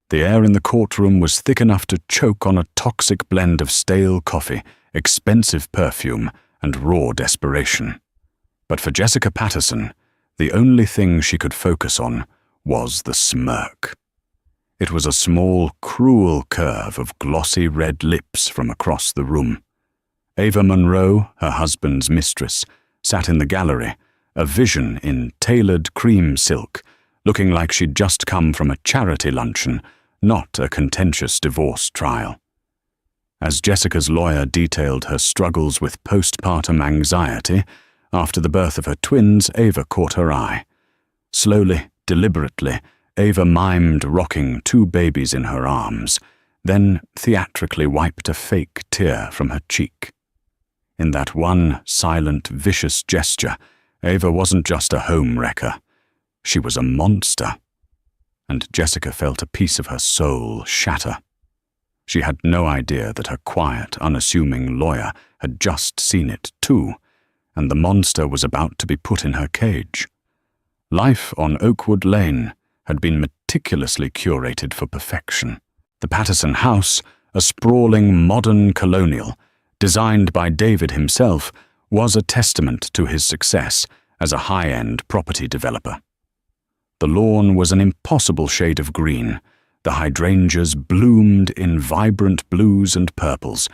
The air in the courtroom was thick enough to choke on a toxic blend of stale coffee, expensive perfume, and raw desperation. But for Jessica Patterson, the only thing she could focus on was the smirk. It was a small, cruel curve of glossy red lips from across the room. Ava Monroe, her husband's mistress, sat in the gallery, a vision in tailored cream silk, looking like she'd just come from a charity luncheon, not a contentious divorce trial. As Jessica's lawyer detailed her struggles with postpartum anxiety, after the birth of her twins, Ava caught her eye. Slowly, deliberately, Ava mimed rocking 2 babies in her arms, then theatrically wiped a fake tear from her cheek. In that one silent, vicious gesture, Ava wasn't just a home wrecker. She was a monster. And Jessica felt a piece of her soul shatter. She had no idea that her quiet, unassuming lawyer had just seen it too, and the monster was about to be put in her cage. Life on Oakwood Lane had been meticulously curated for perfection. The Patterson house, a sprawling modern colonial, designed by David himself, was a testament to his success as a high-end property developer. The lawn was an impossible shade of green, the hydrangeas bloomed in vibrant blues and purples,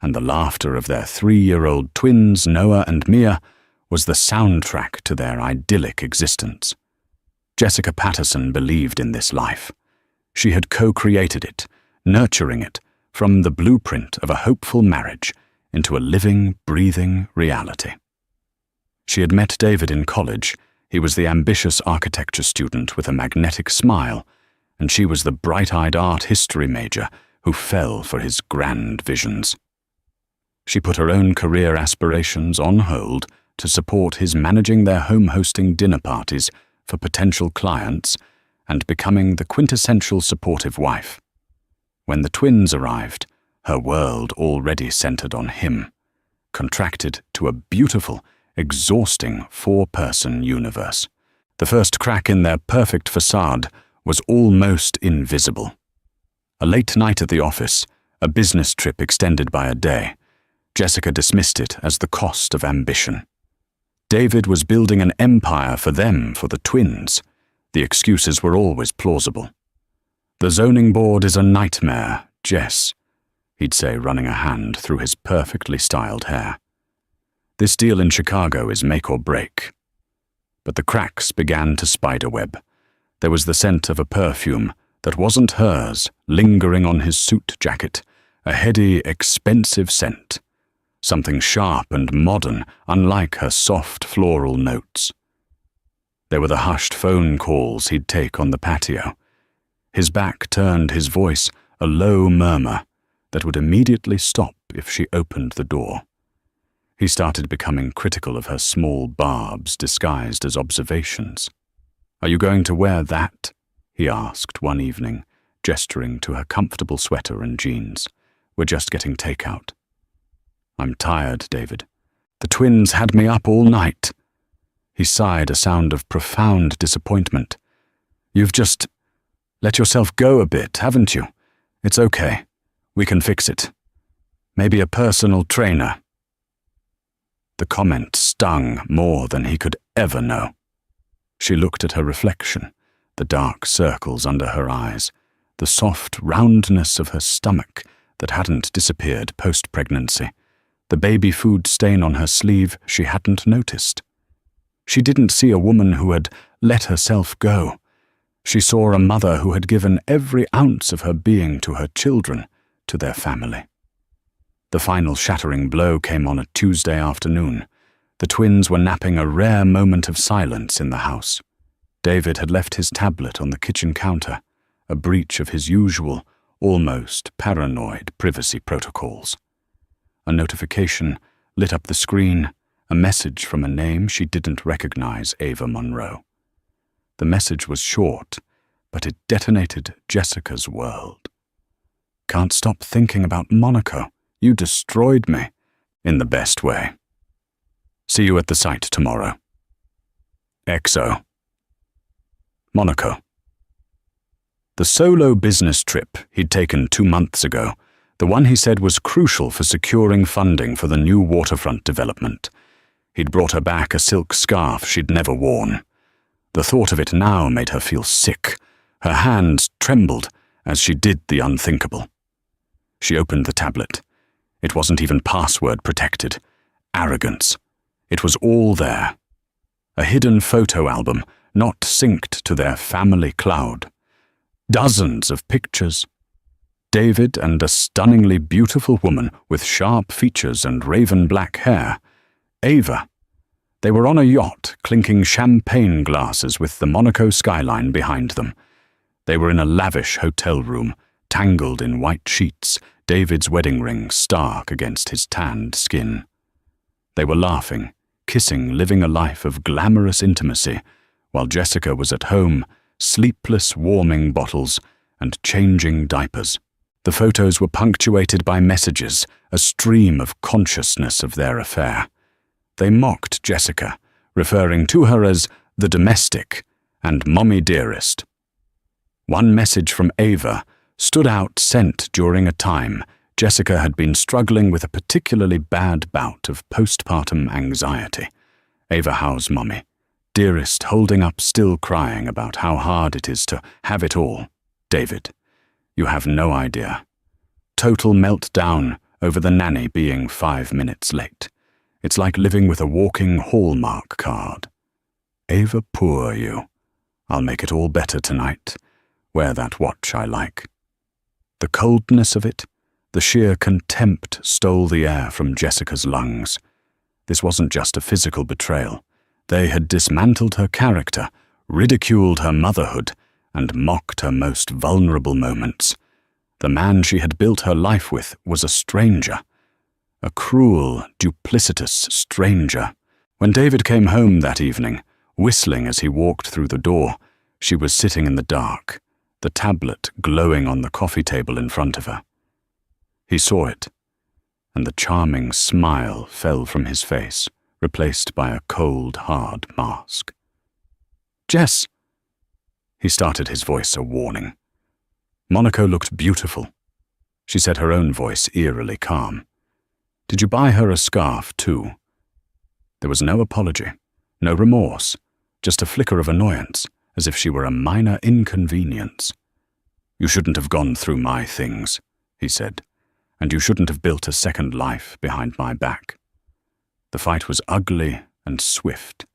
and the laughter of their 3-year-old twins, Noah and Mia, was the soundtrack to their idyllic existence. Jessica Patterson believed in this life. She had co-created it, nurturing it, from the blueprint of a hopeful marriage into a living, breathing reality. She had met David in college. He was the ambitious architecture student with a magnetic smile, and she was the bright-eyed art history major who fell for his grand visions. She put her own career aspirations on hold to support his managing their home-hosting dinner parties for potential clients and becoming the quintessential supportive wife. When the twins arrived, her world already centered on him, contracted to a beautiful, exhausting 4-person universe. The first crack in their perfect facade was almost invisible. A late night at the office, a business trip extended by a day, Jessica dismissed it as the cost of ambition. David was building an empire for them, for the twins. The excuses were always plausible. "The zoning board is a nightmare, Jess," he'd say, running a hand through his perfectly styled hair. "This deal in Chicago is make or break." But the cracks began to spiderweb. There was the scent of a perfume that wasn't hers lingering on his suit jacket, a heady, expensive scent. Something sharp and modern, unlike her soft floral notes. There were the hushed phone calls he'd take on the patio. His back turned, his voice a low murmur that would immediately stop if she opened the door. He started becoming critical of her small barbs disguised as observations. "Are you going to wear that?" he asked one evening, gesturing to her comfortable sweater and jeans. "We're just getting takeout." "I'm tired, David. The twins had me up all night." He sighed, a sound of profound disappointment. "You've just let yourself go a bit, haven't you? It's okay. We can fix it. Maybe a personal trainer." The comment stung more than he could ever know. She looked at her reflection, the dark circles under her eyes, the soft roundness of her stomach that hadn't disappeared post-pregnancy, the baby food stain on her sleeve she hadn't noticed. She didn't see a woman who had let herself go. She saw a mother who had given every ounce of her being to her children, to their family. The final shattering blow came on a Tuesday afternoon. The twins were napping, a rare moment of silence in the house. David had left his tablet on the kitchen counter, a breach of his usual, almost paranoid privacy protocols. A notification lit up the screen, a message from a name she didn't recognize, Ava Monroe. The message was short, but it detonated Jessica's world. "Can't stop thinking about Monaco. You destroyed me." "In the best way. See you at the site tomorrow. XO." Monaco. The solo business trip he'd taken 2 months ago, the one he said was crucial for securing funding for the new waterfront development. He'd brought her back a silk scarf she'd never worn. The thought of it now made her feel sick. Her hands trembled as she did the unthinkable. She opened the tablet. It wasn't even password protected. Arrogance. It was all there. A hidden photo album, not synced to their family cloud. Dozens of pictures. David and a stunningly beautiful woman with sharp features and raven black hair. Ava. They were on a yacht, clinking champagne glasses with the Monaco skyline behind them. They were in a lavish hotel room, tangled in white sheets, David's wedding ring stark against his tanned skin. They were laughing, kissing, living a life of glamorous intimacy, while Jessica was at home, sleepless warming bottles and changing diapers. The photos were punctuated by messages, a stream of consciousness of their affair. They mocked Jessica, referring to her as the domestic and mommy dearest. One message from Ava stood out, sent during a time Jessica had been struggling with a particularly bad bout of postpartum anxiety. Ava, how's mommy? Dearest, holding up, still crying about how hard it is to have it all. David, you have no idea. Total meltdown over the nanny being 5 minutes late. It's like living with a walking Hallmark card. Ava, poor you. I'll make it all better tonight. Wear that watch I like. The coldness of it, the sheer contempt stole the air from Jessica's lungs. This wasn't just a physical betrayal. They had dismantled her character, ridiculed her motherhood, and mocked her most vulnerable moments. The man she had built her life with was a stranger. A cruel, duplicitous stranger. When David came home that evening, whistling as he walked through the door, she was sitting in the dark, the tablet glowing on the coffee table in front of her. He saw it, and the charming smile fell from his face, replaced by a cold, hard mask. Jess! He started, his voice a warning. Monaco looked beautiful. She said, her own voice eerily calm. Did you buy her a scarf, too? There was no apology, no remorse, just a flicker of annoyance, as if she were a minor inconvenience. You shouldn't have gone through my things, he said, and you shouldn't have built a second life behind my back. The fight was ugly and swift.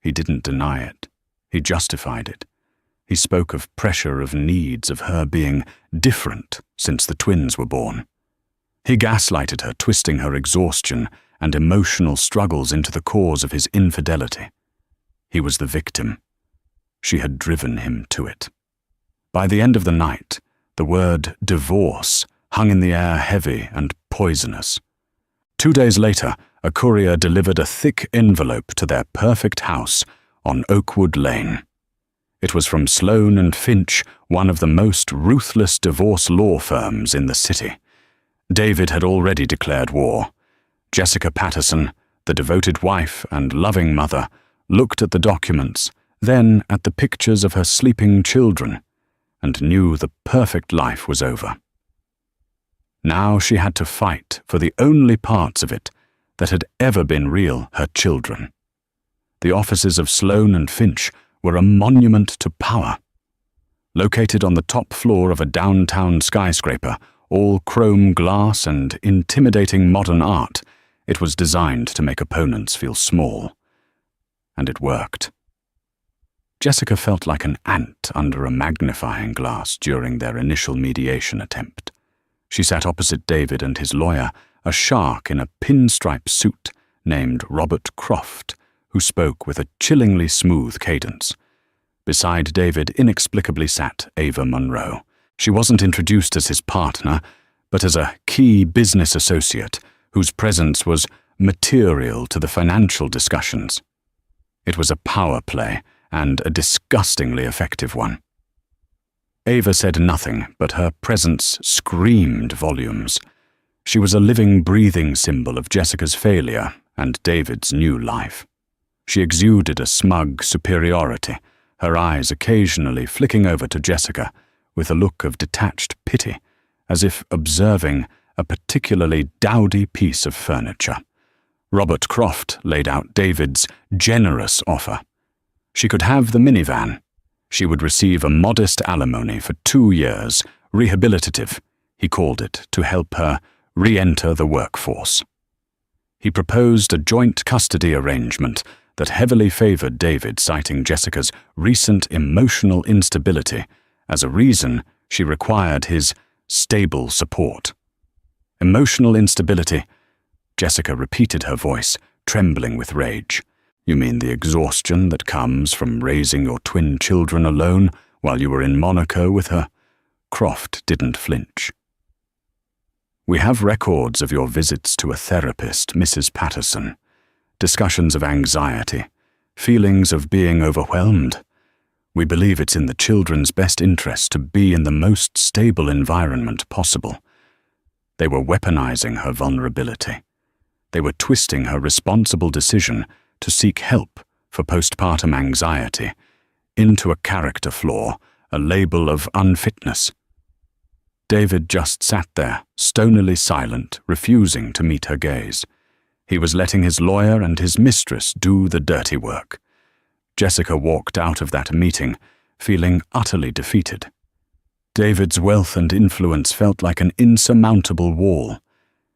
He didn't deny it. He justified it. He spoke of pressure, of needs, of her being different since the twins were born. He gaslighted her, twisting her exhaustion and emotional struggles into the cause of his infidelity. He was the victim. She had driven him to it. By the end of the night, the word divorce hung in the air, heavy and poisonous. 2 days later, a courier delivered a thick envelope to their perfect house on Oakwood Lane. It was from Sloan & Finch, one of the most ruthless divorce law firms in the city. David had already declared war. Jessica Patterson, the devoted wife and loving mother, looked at the documents, then at the pictures of her sleeping children, and knew the perfect life was over. Now she had to fight for the only parts of it that had ever been real, her children. The offices of Sloan & Finch were a monument to power. Located on the top floor of a downtown skyscraper, all chrome glass and intimidating modern art, it was designed to make opponents feel small. And it worked. Jessica felt like an ant under a magnifying glass during their initial mediation attempt. She sat opposite David and his lawyer, a shark in a pinstripe suit named Robert Croft, who spoke with a chillingly smooth cadence. Beside David inexplicably sat Ava Monroe. She wasn't introduced as his partner, but as a key business associate whose presence was material to the financial discussions. It was a power play, and a disgustingly effective one. Ava said nothing, but her presence screamed volumes. She was a living, breathing symbol of Jessica's failure and David's new life. She exuded a smug superiority, her eyes occasionally flicking over to Jessica, with a look of detached pity, as if observing a particularly dowdy piece of furniture. Robert Croft laid out David's generous offer. She could have the minivan. She would receive a modest alimony for 2 years, rehabilitative, he called it, to help her re-enter the workforce. He proposed a joint custody arrangement that heavily favored David, citing Jessica's recent emotional instability as a reason she required his stable support. Emotional instability? Jessica repeated, her voice trembling with rage. You mean the exhaustion that comes from raising your twin children alone while you were in Monaco with her? Croft didn't flinch. We have records of your visits to a therapist, Mrs. Patterson. Discussions of anxiety, feelings of being overwhelmed. We believe it's in the children's best interest to be in the most stable environment possible. They were weaponizing her vulnerability. They were twisting her responsible decision to seek help for postpartum anxiety into a character flaw, a label of unfitness. David just sat there, stonily silent, refusing to meet her gaze. He was letting his lawyer and his mistress do the dirty work. Jessica walked out of that meeting, feeling utterly defeated. David's wealth and influence felt like an insurmountable wall.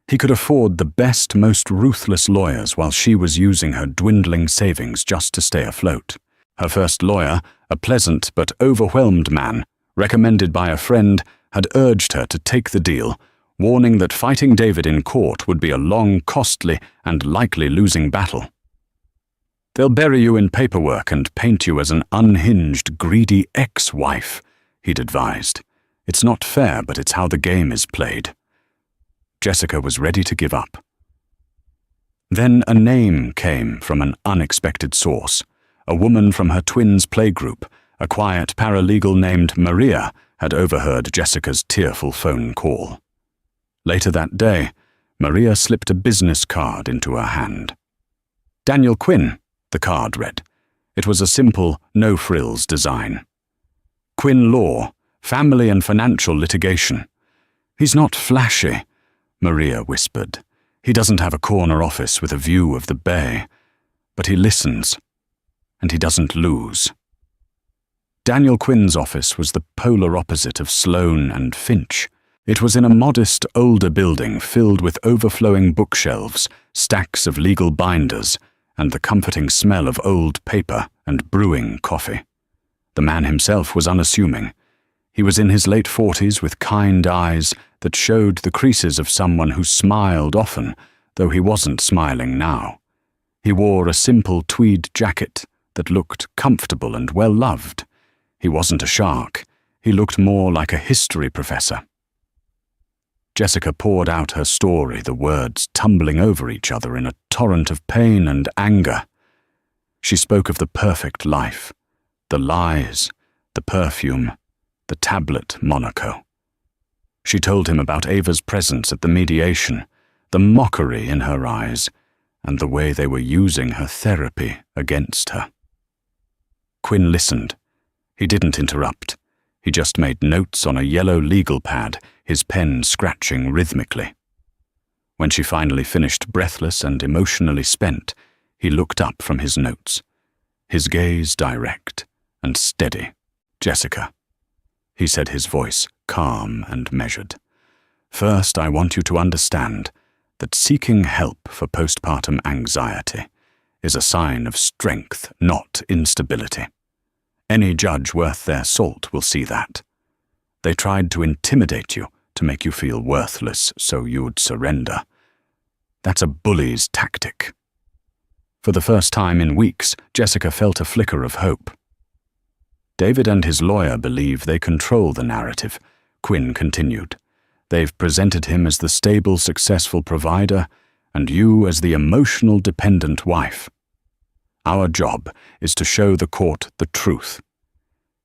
He could afford the best, most ruthless lawyers while she was using her dwindling savings just to stay afloat. Her first lawyer, a pleasant but overwhelmed man, recommended by a friend, had urged her to take the deal, warning that fighting David in court would be a long, costly, and likely losing battle. They'll bury you in paperwork and paint you as an unhinged, greedy ex-wife, he'd advised. It's not fair, but it's how the game is played. Jessica was ready to give up. Then a name came from an unexpected source. A woman from her twins' playgroup, a quiet paralegal named Maria, had overheard Jessica's tearful phone call. Later that day, Maria slipped a business card into her hand. Daniel Quinn, the card read. It was a simple, no-frills design. Quinn Law, Family and Financial Litigation. He's not flashy, Maria whispered. He doesn't have a corner office with a view of the bay, but he listens, and he doesn't lose. Daniel Quinn's office was the polar opposite of Sloane and Finch. It was in a modest, older building filled with overflowing bookshelves, stacks of legal binders, and the comforting smell of old paper and brewing coffee. The man himself was unassuming. He was in his late 40s with kind eyes that showed the creases of someone who smiled often, though he wasn't smiling now. He wore a simple tweed jacket that looked comfortable and well-loved. He wasn't a shark. He looked more like a history professor. Jessica poured out her story, the words tumbling over each other in a torrent of pain and anger. She spoke of the perfect life, the lies, the perfume, the tablet Monaco. She told him about Ava's presence at the mediation, the mockery in her eyes, and the way they were using her therapy against her. Quinn listened. He didn't interrupt. He just made notes on a yellow legal pad, his pen scratching rhythmically. When she finally finished, breathless and emotionally spent, he looked up from his notes, his gaze direct and steady. Jessica, he said, his voice calm and measured. First, I want you to understand that seeking help for postpartum anxiety is a sign of strength, not instability. Any judge worth their salt will see that. They tried to intimidate you, to make you feel worthless so you'd surrender. That's a bully's tactic. For the first time in weeks, Jessica felt a flicker of hope. David and his lawyer believe they control the narrative, Quinn continued. They've presented him as the stable, successful provider, and you as the emotional, dependent wife. Our job is to show the court the truth.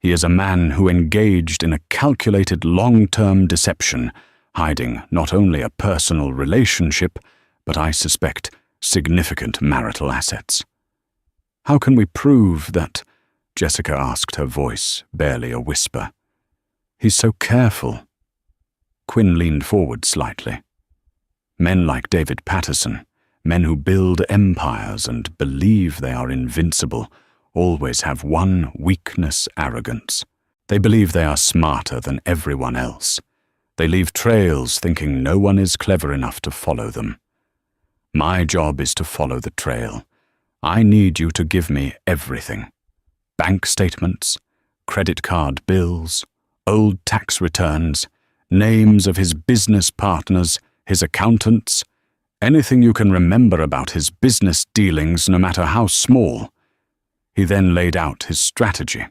He is a man who engaged in a calculated long-term deception, hiding not only a personal relationship, but I suspect significant marital assets. How can we prove that? Jessica asked, her voice barely a whisper. He's so careful. Quinn leaned forward slightly. Men like David Patterson, men who build empires and believe they are invincible, always have one weakness: arrogance. They believe they are smarter than everyone else. They leave trails thinking no one is clever enough to follow them. My job is to follow the trail. I need you to give me everything. Bank statements, credit card bills, old tax returns, names of his business partners, his accountants, anything you can remember about his business dealings, no matter how small. He then laid out his strategy.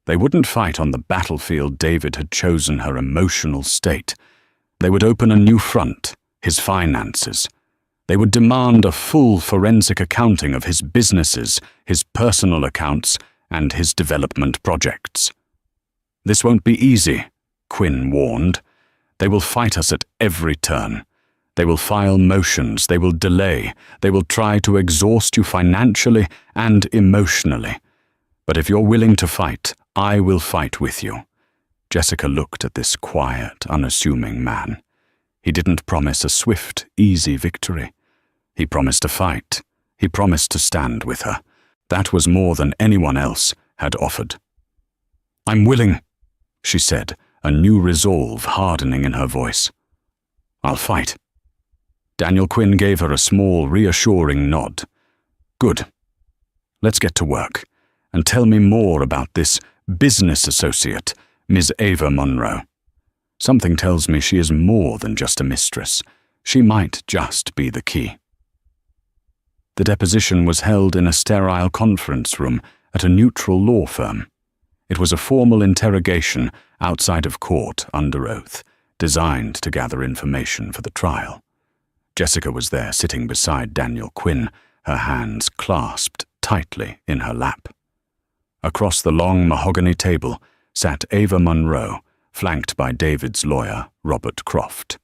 They wouldn't fight on the battlefield David had chosen her emotional state. They would open a new front, his finances. They would demand a full forensic accounting of his businesses, his personal accounts, and his development projects. This won't be easy, Quinn warned. They will fight us at every turn. They will file motions, they will delay, they will try to exhaust you financially and emotionally. But if you're willing to fight, I will fight with you. Jessica looked at this quiet, unassuming man. He didn't promise a swift, easy victory. He promised a fight. He promised to stand with her. That was more than anyone else had offered. "I'm willing," she said, a new resolve hardening in her voice. "I'll fight." Daniel Quinn gave her a small, reassuring nod. "Good. Let's get to work, and tell me more about this business associate, Ms. Ava Monroe. Something tells me she is more than just a mistress. She might just be the key." The deposition was held in a sterile conference room at a neutral law firm. It was a formal interrogation outside of court under oath, designed to gather information for the trial. Jessica was there sitting beside Daniel Quinn, her hands clasped tightly in her lap. Across the long mahogany table sat Ava Monroe, flanked by David's lawyer, Robert Croft.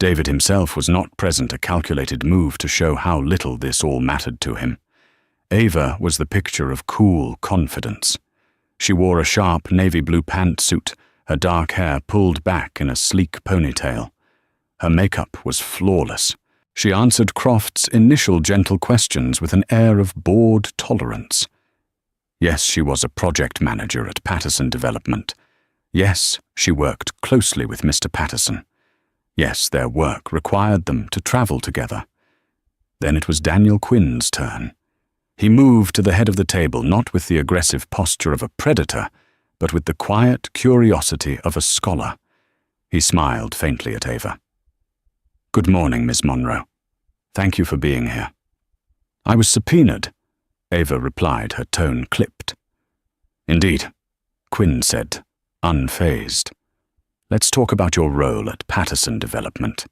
David himself was not present, a calculated move to show how little this all mattered to him. Ava was the picture of cool confidence. She wore a sharp navy blue pantsuit, her dark hair pulled back in a sleek ponytail. Her makeup was flawless. She answered Croft's initial gentle questions with an air of bored tolerance. Yes, she was a project manager at Patterson Development. Yes, she worked closely with Mr. Patterson. Yes, their work required them to travel together. Then it was Daniel Quinn's turn. He moved to the head of the table, not with the aggressive posture of a predator, but with the quiet curiosity of a scholar. He smiled faintly at Ava. "Good morning, Miss Monroe. Thank you for being here." "I was subpoenaed," Ava replied, her tone clipped. "Indeed," Quinn said, unfazed. "Let's talk about your role at Patterson Development.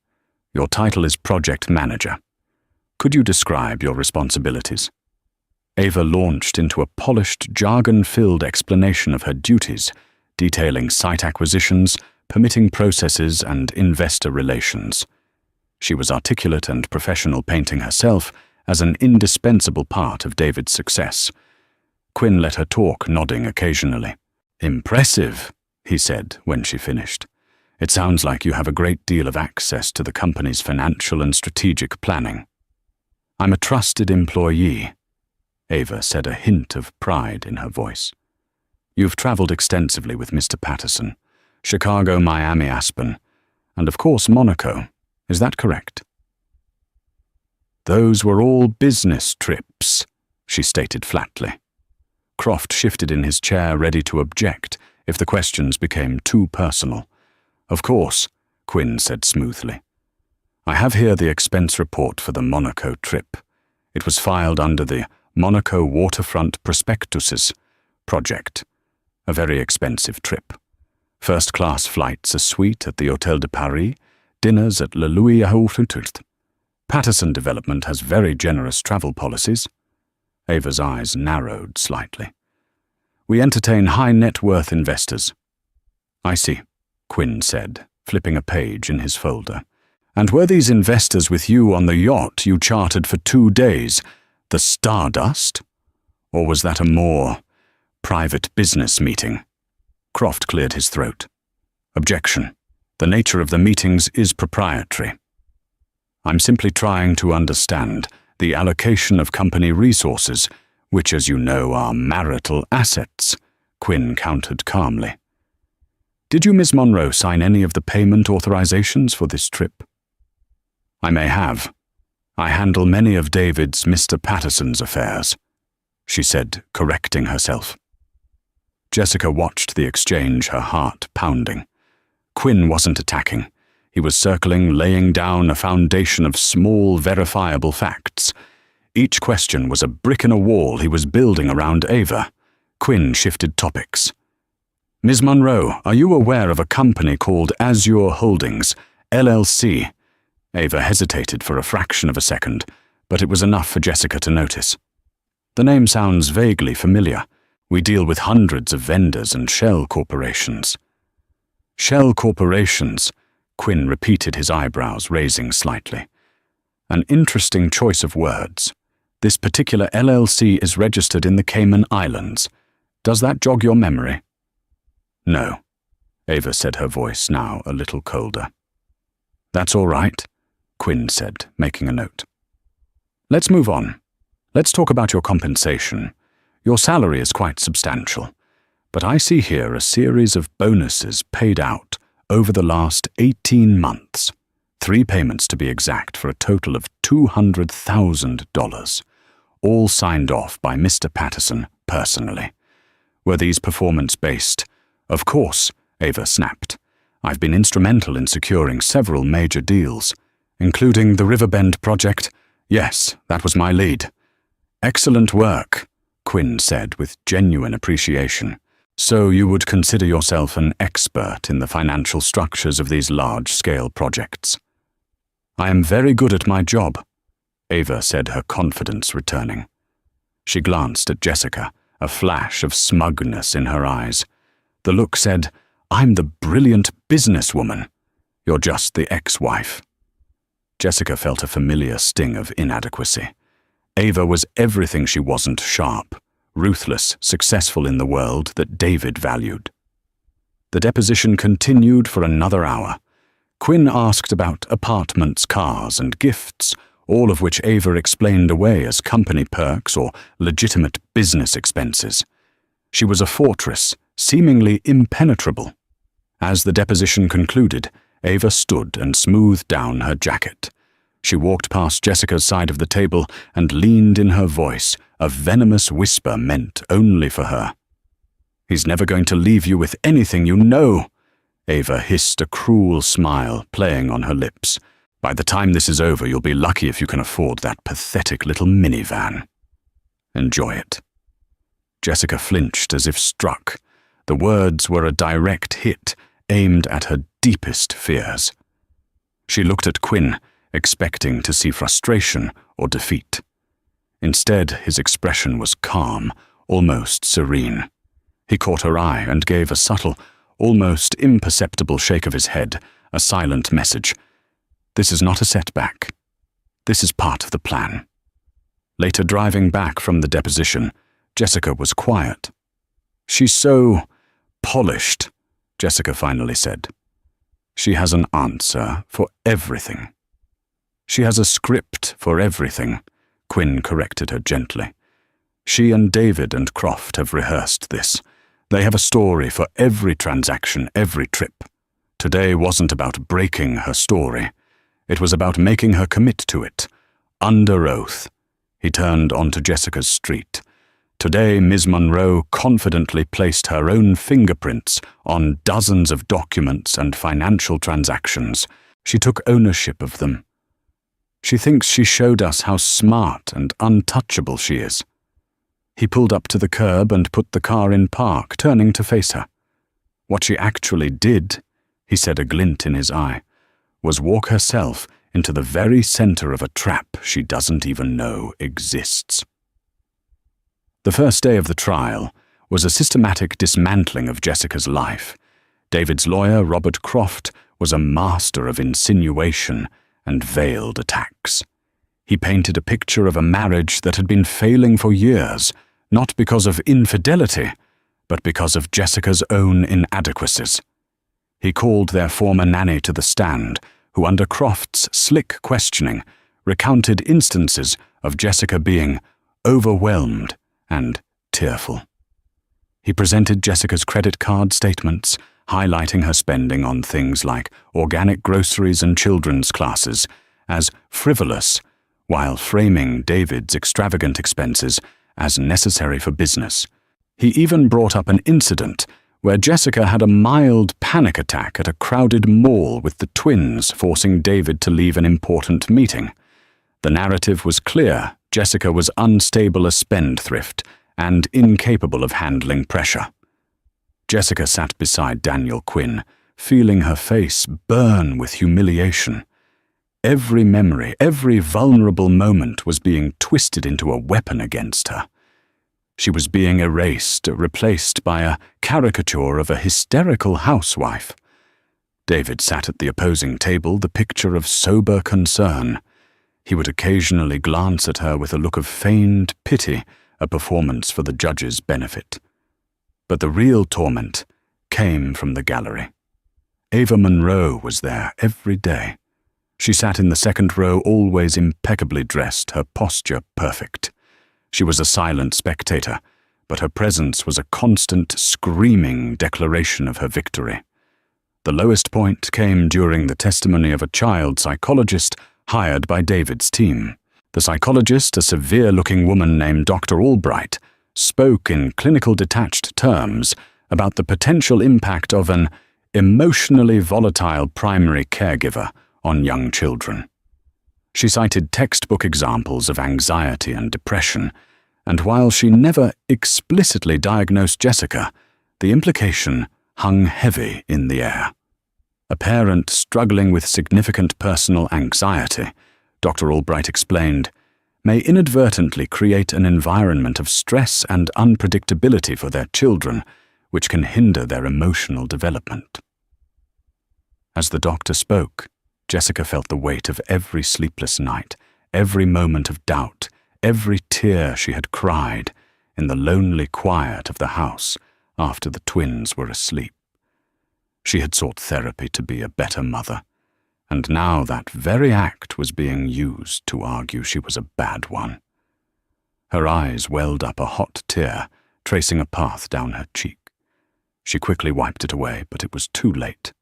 Your title is Project Manager. Could you describe your responsibilities?" Ava launched into a polished, jargon-filled explanation of her duties, detailing site acquisitions, permitting processes, and investor relations. She was articulate and professional, painting herself as an indispensable part of David's success. Quinn let her talk, nodding occasionally. "Impressive," he said when she finished. "It sounds like you have a great deal of access to the company's financial and strategic planning." "I'm a trusted employee," Ava said, a hint of pride in her voice. "You've traveled extensively with Mr. Patterson. Chicago, Miami, Aspen, and of course Monaco. Is that correct?" "Those were all business trips," she stated flatly. Croft shifted in his chair, ready to object if the questions became too personal. "Of course," Quinn said smoothly. "I have here the expense report for the Monaco trip. It was filed under the Monaco Waterfront Prospectuses project. A very expensive trip. First-class flights, a suite at the Hôtel de Paris, dinners at Le Louis Hôtel. Patterson Development has very generous travel policies." Ava's eyes narrowed slightly. "We entertain high-net-worth investors." "I see," Quinn said, flipping a page in his folder. "And were these investors with you on the yacht you chartered for 2 days, the Stardust? Or was that a more private business meeting?" Croft cleared his throat. Objection. The nature of the meetings is proprietary. I'm simply trying to understand the allocation of company resources, which, as you know, are marital assets, Quinn countered calmly. Did you, Miss Monroe, sign any of the payment authorizations for this trip? I may have. I handle many of David's Mr. Patterson's affairs, she said, correcting herself. Jessica watched the exchange, her heart pounding. Quinn wasn't attacking. He was circling, laying down a foundation of small, verifiable facts. Each question was a brick in a wall he was building around Ava. Quinn shifted topics. Ms. Monroe, are you aware of a company called Azure Holdings, LLC? Ava hesitated for a fraction of a second, but it was enough for Jessica to notice. The name sounds vaguely familiar. We deal with hundreds of vendors and shell corporations. Shell corporations, Quinn repeated, his eyebrows raising slightly. An interesting choice of words. This particular LLC is registered in the Cayman Islands. Does that jog your memory? No, Ava said, her voice now a little colder. That's all right, Quinn said, making a note. Let's move on. Let's talk about your compensation. Your salary is quite substantial, but I see here a series of bonuses paid out over the last 18 months. 3 payments to be exact, for a total of $200,000, all signed off by Mr. Patterson personally. Were these performance-based? Of course, Ava snapped. I've been instrumental in securing several major deals, including the Riverbend project. Yes, that was my lead. Excellent work, Quinn said with genuine appreciation. So you would consider yourself an expert in the financial structures of these large-scale projects? I am very good at my job, Ava said, her confidence returning. She glanced at Jessica, a flash of smugness in her eyes. The look said, I'm the brilliant businesswoman. You're just the ex-wife. Jessica felt a familiar sting of inadequacy. Ava was everything she wasn't: sharp, ruthless, successful in the world that David valued. The deposition continued for another hour. Quinn asked about apartments, cars, and gifts, all of which Ava explained away as company perks or legitimate business expenses. She was a fortress, seemingly impenetrable. As the deposition concluded, Ava stood and smoothed down her jacket. She walked past Jessica's side of the table and leaned in her voice, a venomous whisper meant only for her. He's never going to leave you with anything you know, Ava hissed, a cruel smile playing on her lips. By the time this is over, you'll be lucky if you can afford that pathetic little minivan. Enjoy it. Jessica flinched as if struck. The words were a direct hit, aimed at her deepest fears. She looked at Quinn, expecting to see frustration or defeat. Instead, his expression was calm, almost serene. He caught her eye and gave a subtle, almost imperceptible shake of his head, a silent message. This is not a setback. This is part of the plan. Later, driving back from the deposition, Jessica was quiet. She's so polished, Jessica finally said. She has an answer for everything. She has a script for everything, Quinn corrected her gently. She and David and Croft have rehearsed this. They have a story for every transaction, every trip. Today wasn't about breaking her story. It was about making her commit to it, under oath. He turned onto Jessica's street. Today, Ms. Monroe confidently placed her own fingerprints on dozens of documents and financial transactions. She took ownership of them. She thinks she showed us how smart and untouchable she is. He pulled up to the curb and put the car in park, turning to face her. What she actually did, he said, a glint in his eye, was walk herself into the very center of a trap she doesn't even know exists. The first day of the trial was a systematic dismantling of Jessica's life. David's lawyer, Robert Croft, was a master of insinuation and veiled attacks. He painted a picture of a marriage that had been failing for years, not because of infidelity, but because of Jessica's own inadequacies. He called their former nanny to the stand, who, under Croft's slick questioning, recounted instances of Jessica being overwhelmed and tearful. He presented Jessica's credit card statements, highlighting her spending on things like organic groceries and children's classes as frivolous, while framing David's extravagant expenses as necessary for business. He even brought up an incident where Jessica had a mild panic attack at a crowded mall with the twins, forcing David to leave an important meeting. The narrative was clear. Jessica was unstable as spendthrift and incapable of handling pressure. Jessica sat beside Daniel Quinn, feeling her face burn with humiliation. Every memory, every vulnerable moment was being twisted into a weapon against her. She was being erased, replaced by a caricature of a hysterical housewife. David sat at the opposing table, the picture of sober concern. He would occasionally glance at her with a look of feigned pity, a performance for the judge's benefit. But the real torment came from the gallery. Ava Monroe was there every day. She sat in the second row, always impeccably dressed, her posture perfect. She was a silent spectator, but her presence was a constant, screaming declaration of her victory. The lowest point came during the testimony of a child psychologist hired by David's team. The psychologist, a severe-looking woman named Dr. Albright, spoke in clinical detached terms about the potential impact of an emotionally volatile primary caregiver on young children. She cited textbook examples of anxiety and depression, and while she never explicitly diagnosed Jessica, the implication hung heavy in the air. A parent struggling with significant personal anxiety, Dr. Albright explained, may inadvertently create an environment of stress and unpredictability for their children, which can hinder their emotional development. As the doctor spoke, Jessica felt the weight of every sleepless night, every moment of doubt, every tear she had cried in the lonely quiet of the house after the twins were asleep. She had sought therapy to be a better mother, and now that very act was being used to argue she was a bad one. Her eyes welled up a hot tear, tracing a path down her cheek. She quickly wiped it away, but it was too late.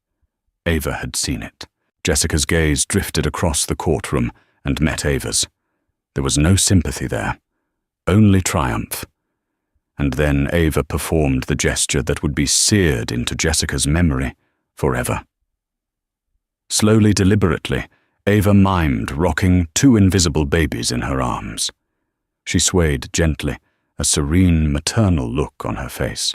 Ava had seen it. Jessica's gaze drifted across the courtroom and met Ava's. There was no sympathy there, only triumph. And then Ava performed the gesture that would be seared into Jessica's memory forever. Slowly, deliberately, Ava mimed rocking two invisible babies in her arms. She swayed gently, a serene maternal look on her face.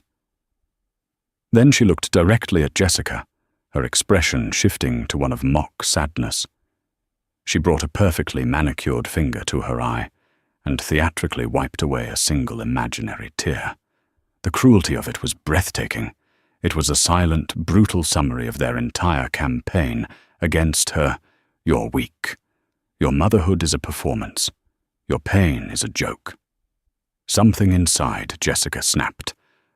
Then she looked directly at Jessica, her expression shifting to one of mock sadness. She brought a perfectly manicured finger to her eye and theatrically wiped away a single imaginary tear. The cruelty of it was breathtaking. It was a silent, brutal summary of their entire campaign against her. You're weak. Your motherhood is a performance. Your pain is a joke. Something inside Jessica snapped.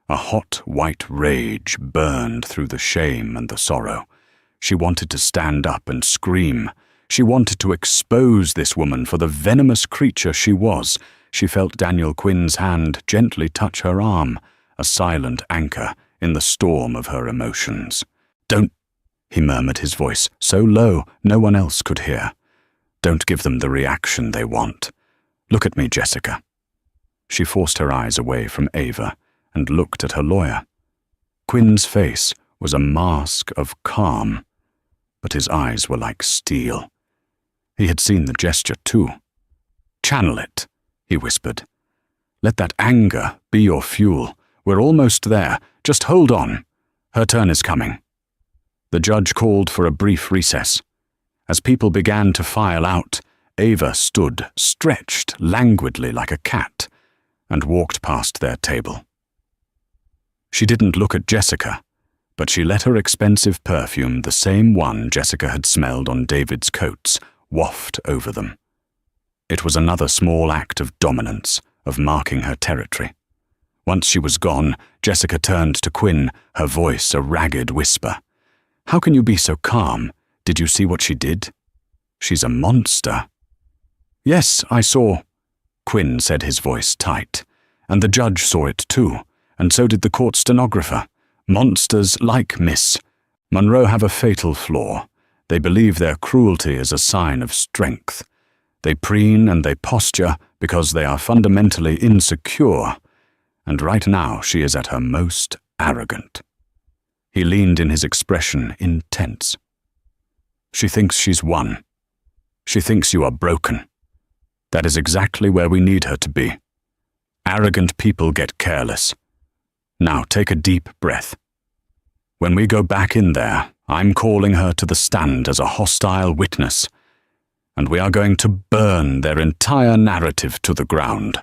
A hot, white rage burned through the shame and the sorrow. She wanted to stand up and scream. She wanted to expose this woman for the venomous creature she was. She felt Daniel Quinn's hand gently touch her arm, a silent anchor in the storm of her emotions. "Don't," he murmured, his voice so low no one else could hear. "Don't give them the reaction they want. Look at me, Jessica." She forced her eyes away from Ava and looked at her lawyer. Quinn's face was a mask of calm, but his eyes were like steel. He had seen the gesture too. "Channel it," he whispered. "Let that anger be your fuel. We're almost there. Just hold on. Her turn is coming." The judge called for a brief recess. As people began to file out, Ava stood, stretched languidly like a cat, and walked past their table. She didn't look at Jessica, but she let her expensive perfume, the same one Jessica had smelled on David's coats, waft over them. It was another small act of dominance, of marking her territory. Once she was gone, Jessica turned to Quinn, her voice a ragged whisper. How can you be so calm? Did you see what she did? She's a monster." "Yes, I saw," Quinn said, his voice tight. "And the judge saw it too, and so did the court stenographer. Monsters like Miss Monroe have a fatal flaw. They believe their cruelty is a sign of strength. They preen and they posture because they are fundamentally insecure. And right now she is at her most arrogant." He leaned in, his expression intense. "She thinks she's won. She thinks you are broken. That is exactly where we need her to be. Arrogant people get careless. Now take a deep breath. When we go back in there, I'm calling her to the stand as a hostile witness, and we are going to burn their entire narrative to the ground."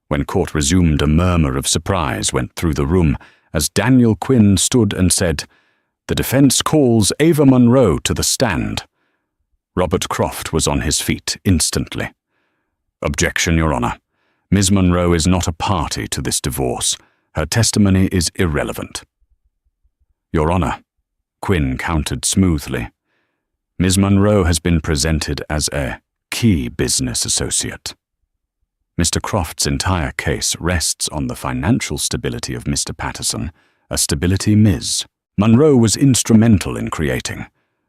When court resumed, a murmur of surprise went through the room as Daniel Quinn stood and said, "The defense calls Ava Monroe to the stand." Robert Croft was on his feet instantly. "Objection, Your Honor. Ms. Monroe is not a party to this divorce. Her testimony is irrelevant." "Your Honor," Quinn countered smoothly, "Ms. Monroe has been presented as a key business associate. Mr. Croft's entire case rests on the financial stability of Mr. Patterson, a stability Ms. Monroe was instrumental in creating.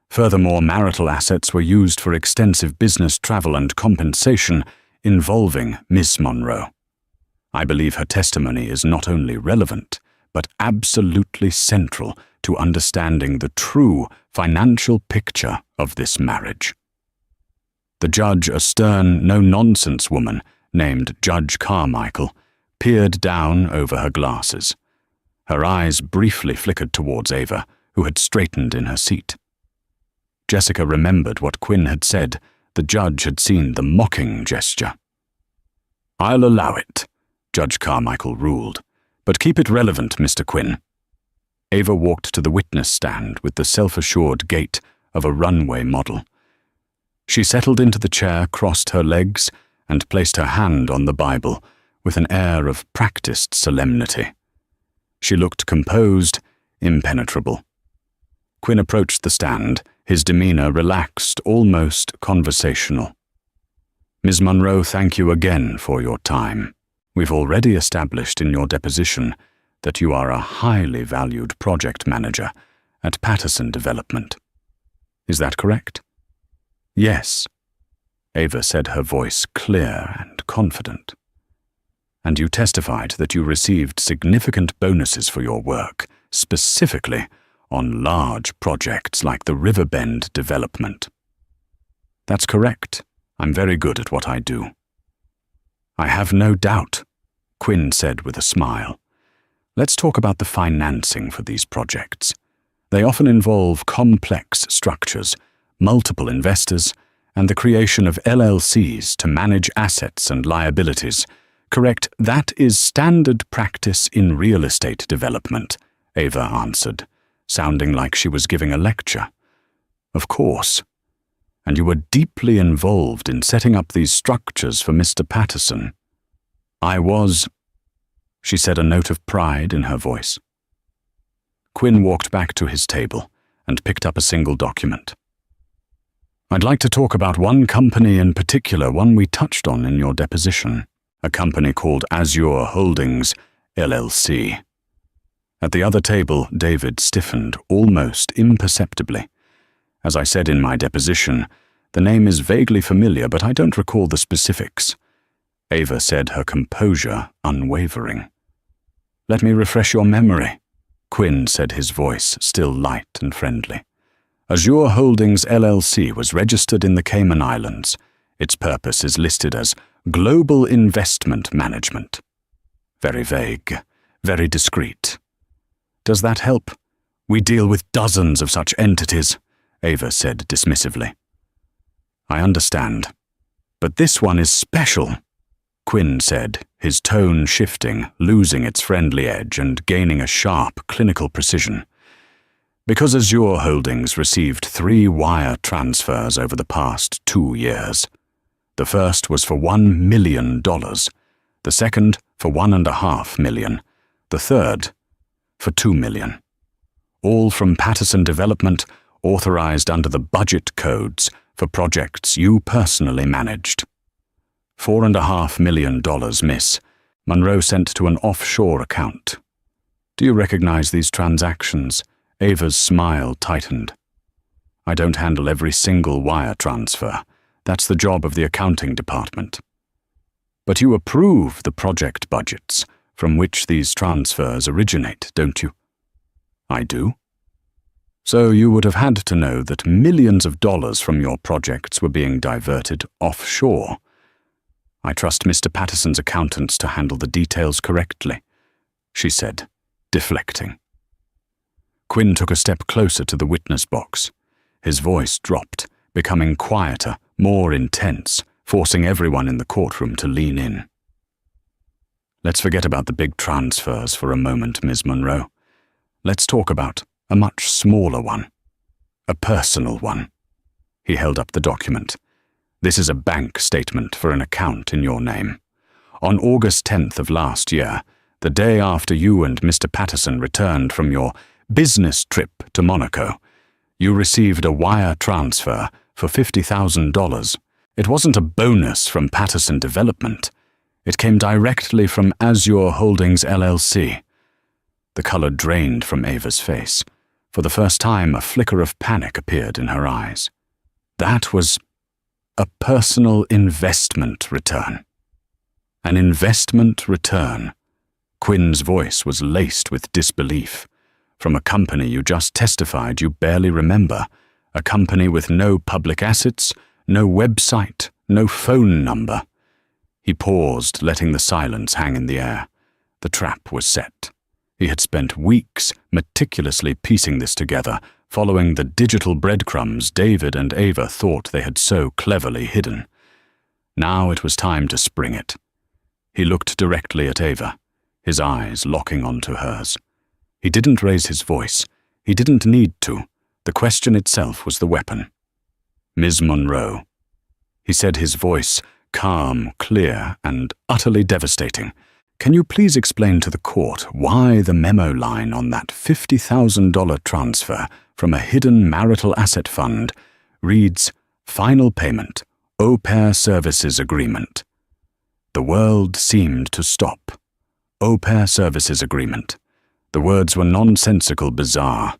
Furthermore, marital assets were used for extensive business travel and compensation involving Miss Monroe. I believe her testimony is not only relevant, but absolutely central to understanding the true financial picture of this marriage." The judge, a stern, no-nonsense woman named Judge Carmichael, peered down over her glasses. Her eyes briefly flickered towards Ava, who had straightened in her seat. Jessica remembered what Quinn had said. The judge had seen the mocking gesture. "I'll allow it," Judge Carmichael ruled, "but keep it relevant, Mr. Quinn." Ava walked to the witness stand with the self-assured gait of a runway model. She settled into the chair, crossed her legs, and placed her hand on the Bible with an air of practiced solemnity. She looked composed, impenetrable. Quinn approached the stand, his demeanor relaxed, almost conversational. "Ms. Monroe, thank you again for your time. We've already established in your deposition that you are a highly valued project manager at Patterson Development. Is that correct?" "Yes," Ava said, her voice clear and confident. "And you testified that you received significant bonuses for your work, specifically on large projects like the Riverbend development." "That's correct. I'm very good at what I do." "I have no doubt," Quinn said with a smile. "Let's talk about the financing for these projects. They often involve complex structures, multiple investors, and the creation of LLCs to manage assets and liabilities. Correct, that is standard practice in real estate development," Ava answered, sounding like she was giving a lecture. "Of course. And you were deeply involved in setting up these structures for Mr. Patterson." "I was," she said, a note of pride in her voice. Quinn walked back to his table and picked up a single document. "I'd like to talk about one company in particular, one we touched on in your deposition, a company called Azure Holdings, LLC. At the other table, David stiffened almost imperceptibly. As I said in my deposition, the name is vaguely familiar, but I don't recall the specifics. Ava said, her composure unwavering. "Let me refresh your memory," Quinn said, his voice still light and friendly. Azure Holdings LLC was registered in the Cayman Islands. Its purpose is listed as Global Investment Management. Very vague, very discreet. Does that help? We deal with dozens of such entities, Ava said dismissively. I understand. But this one is special, Quinn said, his tone shifting, losing its friendly edge and gaining a sharp clinical precision. Because Azure Holdings received 3 wire transfers over the past 2 years. The first was for $1 million, the second for $1.5 million, the third for $2 million. all from Patterson Development, authorized under the budget codes for projects you personally managed. $4.5 million, miss, Monroe sent to an offshore account. Do you recognize these transactions? Ava's smile tightened. I don't handle every single wire transfer. That's the job of the accounting department. But you approve the project budgets from which these transfers originate, don't you? I do. So you would have had to know that millions of dollars from your projects were being diverted offshore. I trust Mr. Patterson's accountants to handle the details correctly, she said, deflecting. Quinn took a step closer to the witness box. His voice dropped, becoming quieter, more intense, forcing everyone in the courtroom to lean in. Let's forget about the big transfers for a moment, Ms. Monroe. Let's talk about a much smaller one. A personal one. He held up the document. This is a bank statement for an account in your name. On August 10th of last year, the day after you and Mr. Patterson returned from your business trip to Monaco, you received a wire transfer for $50,000. It wasn't a bonus from Patterson Development. It came directly from Azure Holdings LLC. The color drained from Ava's face. For the first time, a flicker of panic appeared in her eyes. That was a personal investment return. An investment return. Quinn's voice was laced with disbelief. From a company you just testified you barely remember. A company with no public assets, no website, no phone number. He paused, letting the silence hang in the air. The trap was set. He had spent weeks meticulously piecing this together, following the digital breadcrumbs David and Ava thought they had so cleverly hidden. Now it was time to spring it. He looked directly at Ava, his eyes locking onto hers. He didn't raise his voice. He didn't need to. The question itself was the weapon. Ms. Monroe. He said, his voice calm, clear, and utterly devastating. Can you please explain to the court why the memo line on that $50,000 transfer from a hidden marital asset fund reads, Final Payment, Au Pair Services Agreement? The world seemed to stop. Au Pair Services Agreement. The words were nonsensical, bizarre,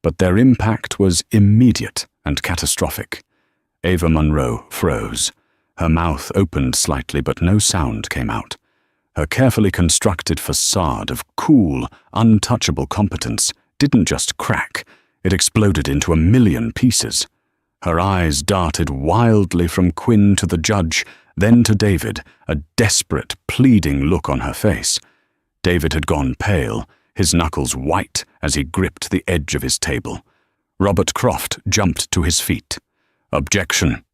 but their impact was immediate and catastrophic. Ava Monroe froze. Her mouth opened slightly, but no sound came out. Her carefully constructed facade of cool, untouchable competence didn't just crack, it exploded into a million pieces. Her eyes darted wildly from Quinn to the judge, then to David, a desperate, pleading look on her face. David had gone pale, his knuckles white as he gripped the edge of his table. Robert Croft jumped to his feet. Objection.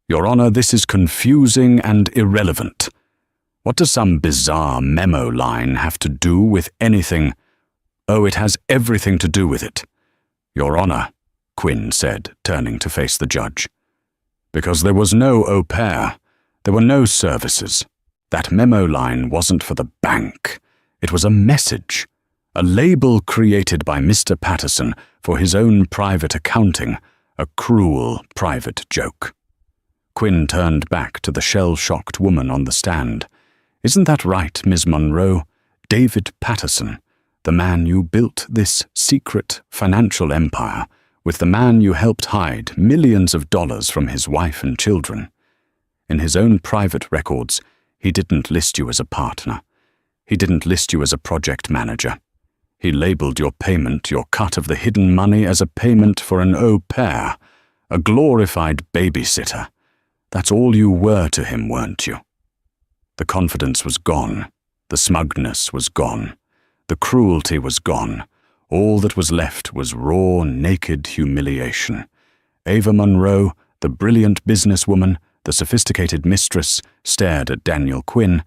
Your Honor, this is confusing and irrelevant. What does some bizarre memo line have to do with anything? Oh, it has everything to do with it. Your Honor, Quinn said, turning to face the judge. Because there was no au pair. There were no services. That memo line wasn't for the bank. It was a message. A label created by Mr. Patterson for his own private accounting. A cruel private joke. Quinn turned back to the shell-shocked woman on the stand. Isn't that right, Ms. Monroe? David Patterson, the man you built this secret financial empire, with the man you helped hide millions of dollars from his wife and children. In his own private records, he didn't list you as a partner. He didn't list you as a project manager. He labeled your payment, your cut of the hidden money, as a payment for an au pair, a glorified babysitter. That's all you were to him, weren't you? The confidence was gone. The smugness was gone. The cruelty was gone. All that was left was raw, naked humiliation. Ava Monroe, the brilliant businesswoman, the sophisticated mistress, stared at Daniel Quinn,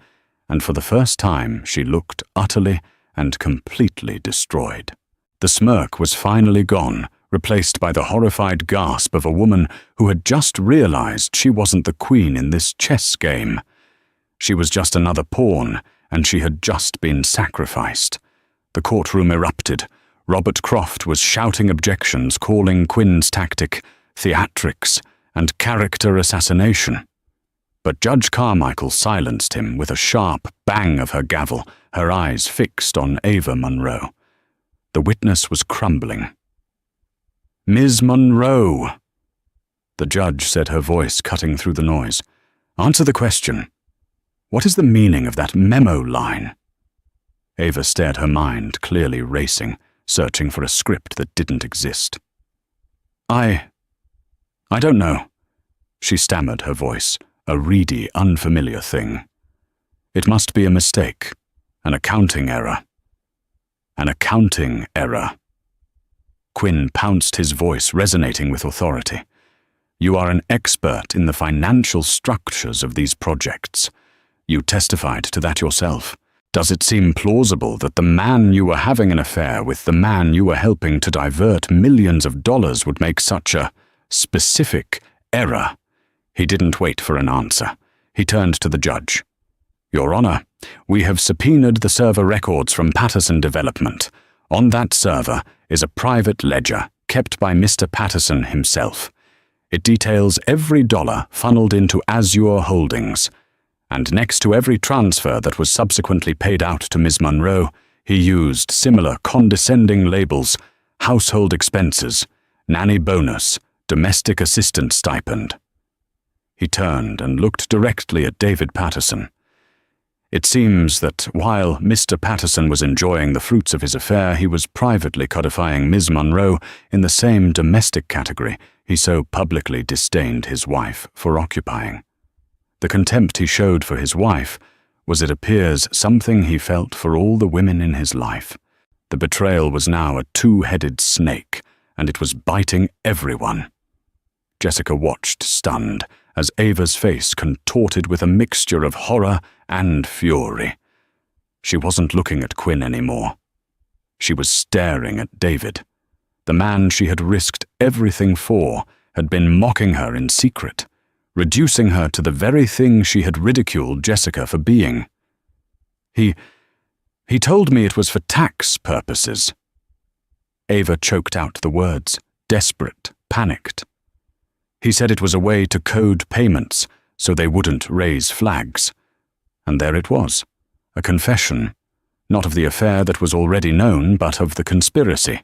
and for the first time she looked utterly and completely destroyed. The smirk was finally gone, replaced by the horrified gasp of a woman who had just realized she wasn't the queen in this chess game. She was just another pawn, and she had just been sacrificed. The courtroom erupted. Robert Croft was shouting objections, calling Quinn's tactic theatrics and character assassination. But Judge Carmichael silenced him with a sharp bang of her gavel, her eyes fixed on Ava Monroe. The witness was crumbling. "Ms. Monroe," the judge said, her voice cutting through the noise. "Answer the question. What is the meaning of that memo line?" Ava stared, her mind clearly racing, searching for a script that didn't exist. I don't know," she stammered, her voice a reedy, unfamiliar thing. "It must be a mistake, an accounting error." "An accounting error." Quinn pounced, his voice resonating with authority. "You are an expert in the financial structures of these projects. You testified to that yourself. Does it seem plausible that the man you were having an affair with, the man you were helping to divert millions of dollars, would make such a specific error?" He didn't wait for an answer. He turned to the judge. "Your Honor, we have subpoenaed the server records from Patterson Development. On that server is a private ledger kept by Mr. Patterson himself. It details every dollar funneled into Azure Holdings, and next to every transfer that was subsequently paid out to Ms. Monroe, he used similar condescending labels: household expenses, nanny bonus, domestic assistant stipend." He turned and looked directly at David Patterson. It seems that while Mr. Patterson was enjoying the fruits of his affair, he was privately codifying Ms. Monroe in the same domestic category he so publicly disdained his wife for occupying. The contempt he showed for his wife was, it appears, something he felt for all the women in his life. The betrayal was now a two-headed snake, and it was biting everyone. Jessica watched, stunned, as Ava's face contorted with a mixture of horror and fury. She wasn't looking at Quinn anymore. She was staring at David. The man she had risked everything for had been mocking her in secret, reducing her to the very thing she had ridiculed Jessica for being. He told me it was for tax purposes." Ava choked out the words, desperate, panicked. "He said it was a way to code payments so they wouldn't raise flags." And there it was, a confession, not of the affair that was already known, but of the conspiracy.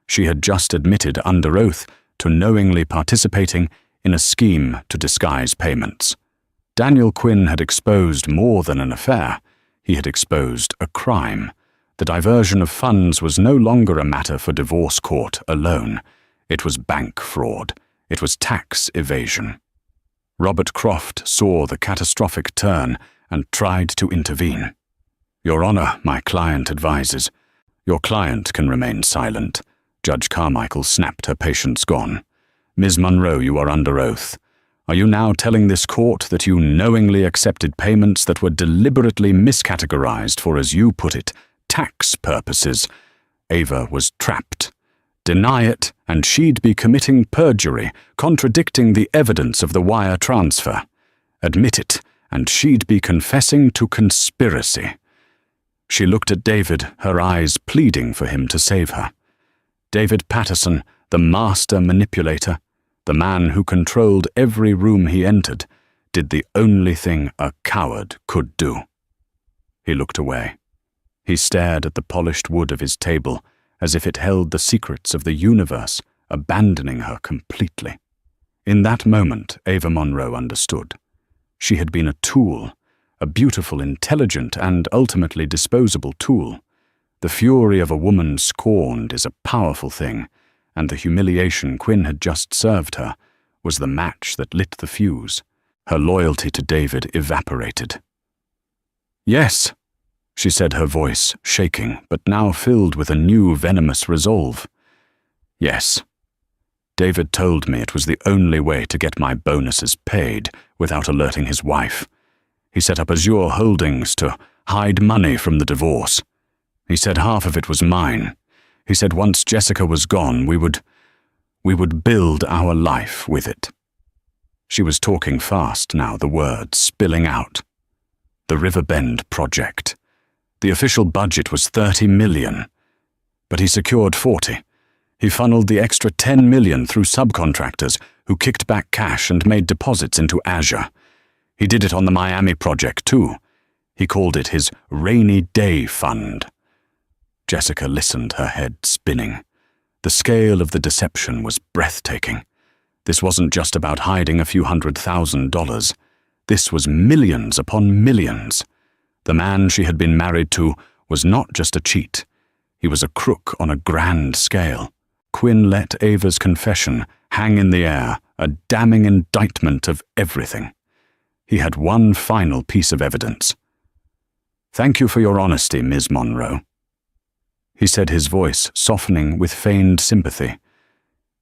She had just admitted under oath to knowingly participating in a scheme to disguise payments. Daniel Quinn had exposed more than an affair. He had exposed a crime. The diversion of funds was no longer a matter for divorce court alone. It was bank fraud. It was tax evasion. Robert Croft saw the catastrophic turn and tried to intervene. "Your Honor, my client advises." "Your client can remain silent." Judge Carmichael snapped, her patience gone. "Ms. Monroe, you are under oath. Are you now telling this court that you knowingly accepted payments that were deliberately miscategorized for, as you put it, tax purposes?" Ava was trapped. Deny it, and she'd be committing perjury, contradicting the evidence of the wire transfer. Admit it, and she'd be confessing to conspiracy. She looked at David, her eyes pleading for him to save her. David Patterson, the master manipulator, the man who controlled every room he entered, did the only thing a coward could do. He looked away. He stared at the polished wood of his table, as if it held the secrets of the universe, abandoning her completely. In that moment, Ava Monroe understood. She had been a tool, a beautiful, intelligent, and ultimately disposable tool. The fury of a woman scorned is a powerful thing, and the humiliation Quinn had just served her was the match that lit the fuse. Her loyalty to David evaporated. "Yes," she said, her voice shaking, but now filled with a new venomous resolve. "Yes. David told me it was the only way to get my bonuses paid without alerting his wife. He set up Azure Holdings to hide money from the divorce. He said half of it was mine. He said once Jessica was gone, we would build our life with it." She was talking fast now, the words spilling out. "The Riverbend Project. The official budget was $30 million. but he secured 40. He funneled the extra 10 million through subcontractors who kicked back cash and made deposits into Azure. He did it on the Miami project too. He called it his rainy day fund. Jessica listened, her head spinning. The scale of the deception was breathtaking. This wasn't just about hiding a few $100,000. This was millions upon millions. The man she had been married to was not just a cheat. He was a crook on a grand scale. Quinn let Ava's confession hang in the air, a damning indictment of everything. He had one final piece of evidence. "Thank you for your honesty, Ms. Monroe," he said, his voice softening with feigned sympathy.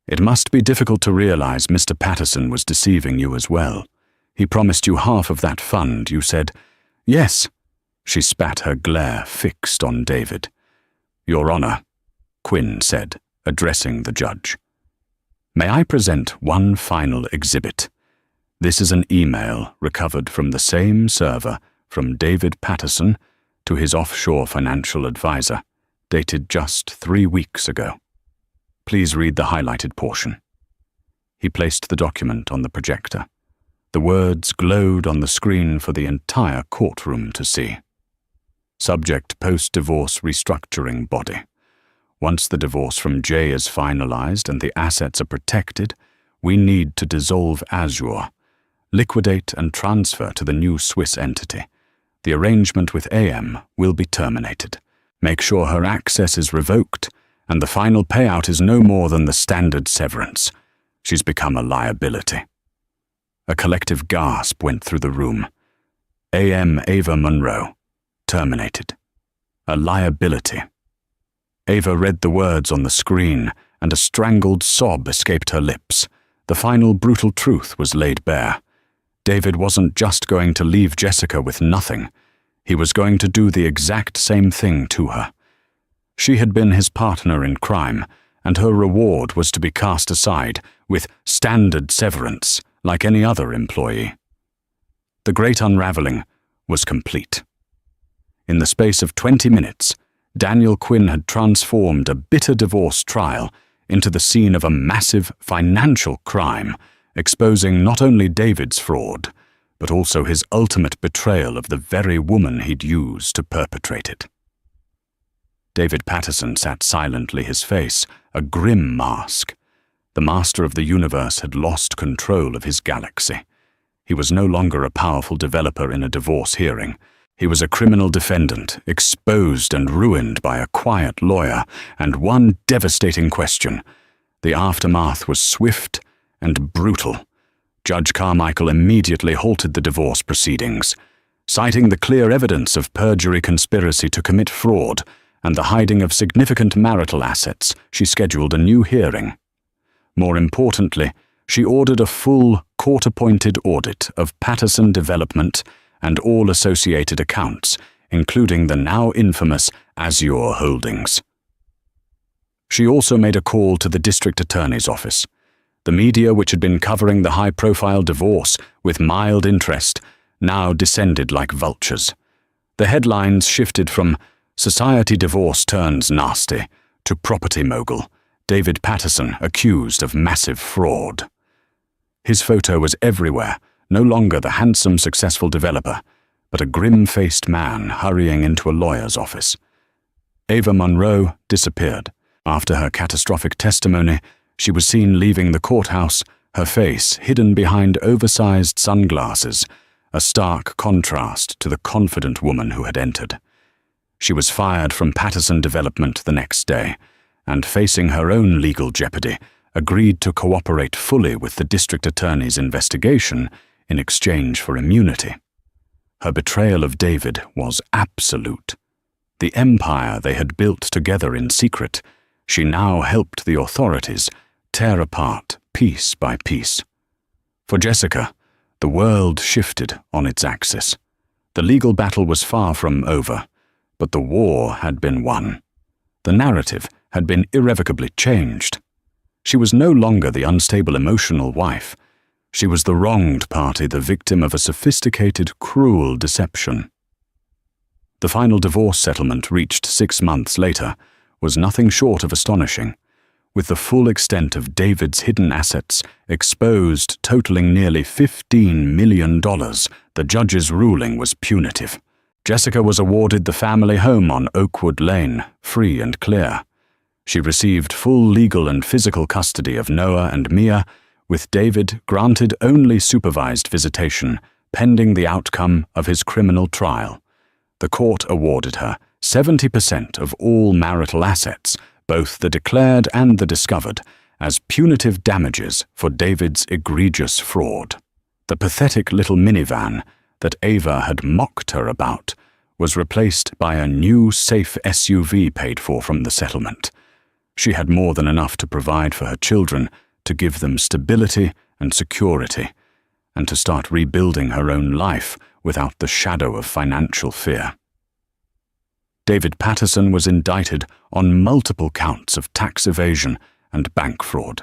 "It must be difficult to realize Mr. Patterson was deceiving you as well. He promised you half of that fund. You said, 'Yes.'" She spat, her glare fixed on David. "Your Honor," Quinn said, addressing the judge. "May I present one final exhibit? This is an email recovered from the same server from David Patterson to his offshore financial advisor, dated just 3 weeks ago. Please read the highlighted portion." He placed the document on the projector. The words glowed on the screen for the entire courtroom to see. Subject: post-divorce restructuring body. Once the divorce from Jay is finalized and the assets are protected, we need to dissolve Azure, liquidate and transfer to the new Swiss entity. The arrangement with AM will be terminated. Make sure her access is revoked, and the final payout is no more than the standard severance. She's become a liability. A collective gasp went through the room. AM Ava Monroe, terminated. A liability. Ava read the words on the screen, and a strangled sob escaped her lips. The final brutal truth was laid bare. David wasn't just going to leave Jessica with nothing. He was going to do the exact same thing to her. She had been his partner in crime, and her reward was to be cast aside with standard severance like any other employee. The great unraveling was complete. In the space of 20 minutes, Daniel Quinn had transformed a bitter divorce trial into the scene of a massive financial crime, exposing not only David's fraud, but also his ultimate betrayal of the very woman he'd used to perpetrate it. David Patterson sat silently, his face a grim mask. The master of the universe had lost control of his galaxy. He was no longer a powerful developer in a divorce hearing. He was a criminal defendant, exposed and ruined by a quiet lawyer and one devastating question. The aftermath was swift and brutal. Judge Carmichael immediately halted the divorce proceedings. Citing the clear evidence of perjury, conspiracy to commit fraud, and the hiding of significant marital assets, she scheduled a new hearing. More importantly, she ordered a full, court-appointed audit of Patterson Development and all associated accounts, including the now infamous Azure holdings. She also made a call to the district attorney's office. The media, which had been covering the high-profile divorce with mild interest, now descended like vultures. The headlines shifted from "Society Divorce Turns Nasty" to "Property Mogul, David Patterson accused of massive fraud." His photo was everywhere, no longer the handsome, successful developer, but a grim-faced man hurrying into a lawyer's office. Ava Monroe disappeared. After her catastrophic testimony, she was seen leaving the courthouse, her face hidden behind oversized sunglasses, a stark contrast to the confident woman who had entered. She was fired from Patterson Development the next day, and facing her own legal jeopardy, agreed to cooperate fully with the district attorney's investigation in exchange for immunity. Her betrayal of David was absolute. The empire they had built together in secret, she now helped the authorities tear apart piece by piece. For Jessica, the world shifted on its axis. The legal battle was far from over, but the war had been won. The narrative had been irrevocably changed. She was no longer the unstable emotional wife. She was the wronged party, the victim of a sophisticated, cruel deception. The final divorce settlement reached 6 months later, was nothing short of astonishing. With the full extent of David's hidden assets exposed, totaling nearly $15 million, the judge's ruling was punitive. Jessica was awarded the family home on Oakwood Lane, free and clear. She received full legal and physical custody of Noah and Mia, with David granted only supervised visitation, pending the outcome of his criminal trial. The court awarded her 70% of all marital assets, both the declared and the discovered, as punitive damages for David's egregious fraud. The pathetic little minivan that Ava had mocked her about was replaced by a new safe SUV paid for from the settlement. She had more than enough to provide for her children, to give them stability and security, and to start rebuilding her own life without the shadow of financial fear. David Patterson was indicted on multiple counts of tax evasion and bank fraud.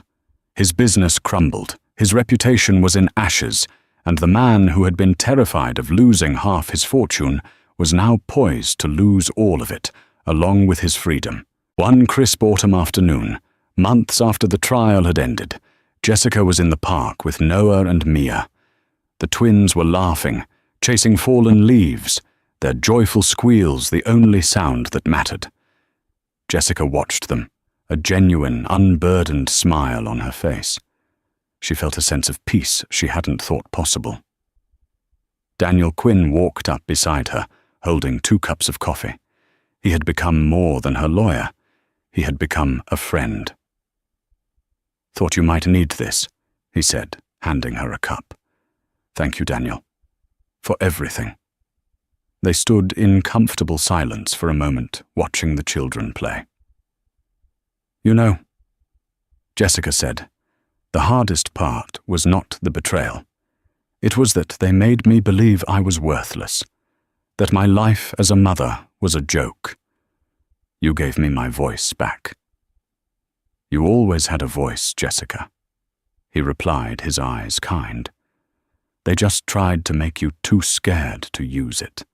His business crumbled, his reputation was in ashes, and the man who had been terrified of losing half his fortune was now poised to lose all of it, along with his freedom. One crisp autumn afternoon, months after the trial had ended, Jessica was in the park with Noah and Mia. The twins were laughing, chasing fallen leaves, their joyful squeals the only sound that mattered. Jessica watched them, a genuine, unburdened smile on her face. She felt a sense of peace she hadn't thought possible. Daniel Quinn walked up beside her, holding 2 cups of coffee. He had become more than her lawyer. He had become a friend. "Thought you might need this," he said, handing her a cup. "Thank you, Daniel, for everything." They stood in comfortable silence for a moment, watching the children play. "You know," Jessica said, "the hardest part was not the betrayal. It was that they made me believe I was worthless, that my life as a mother was a joke. You gave me my voice back." "You always had a voice, Jessica," he replied, his eyes kind. "They just tried to make you too scared to use it.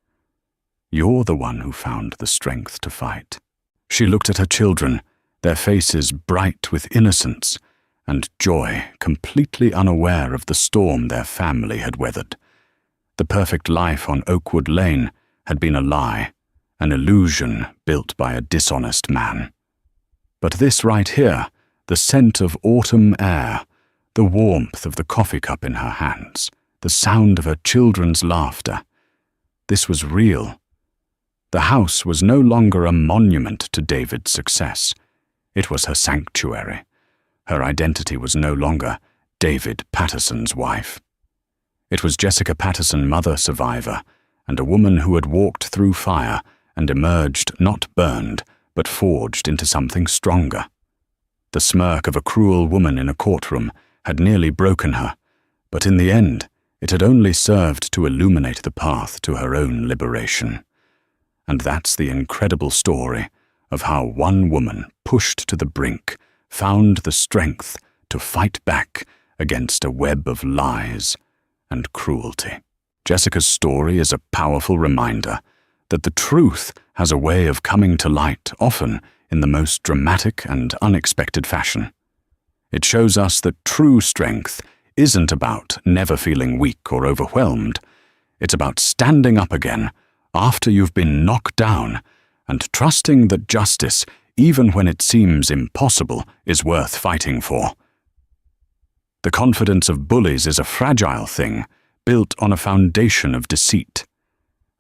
You're the one who found the strength to fight." She looked at her children, their faces bright with innocence and joy, completely unaware of the storm their family had weathered. The perfect life on Oakwood Lane had been a lie, an illusion built by a dishonest man. But this right here, the scent of autumn air, the warmth of the coffee cup in her hands, the sound of her children's laughter, this was real. The house was no longer a monument to David's success. It was her sanctuary. Her identity was no longer David Patterson's wife. It was Jessica Patterson, mother survivor, and a woman who had walked through fire and emerged not burned, but forged into something stronger. The smirk of a cruel woman in a courtroom had nearly broken her, but in the end, it had only served to illuminate the path to her own liberation. And that's the incredible story of how one woman, pushed to the brink, found the strength to fight back against a web of lies and cruelty. Jessica's story is a powerful reminder that the truth has a way of coming to light, often in the most dramatic and unexpected fashion. It shows us that true strength isn't about never feeling weak or overwhelmed. It's about standing up again after you've been knocked down and trusting that justice, even when it seems impossible, is worth fighting for. The confidence of bullies is a fragile thing, built on a foundation of deceit.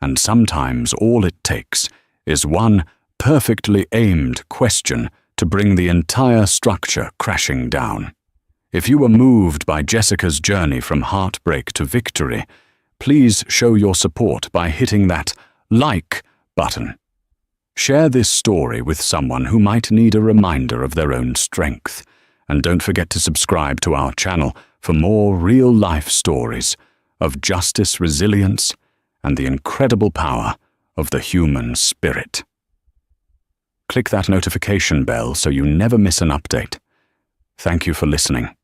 And sometimes all it takes is one perfectly aimed question to bring the entire structure crashing down. If you were moved by Jessica's journey from heartbreak to victory, please show your support by hitting that like button. Share this story with someone who might need a reminder of their own strength. And don't forget to subscribe to our channel for more real-life stories of justice, resilience, and the incredible power of the human spirit. Click that notification bell so you never miss an update. Thank you for listening.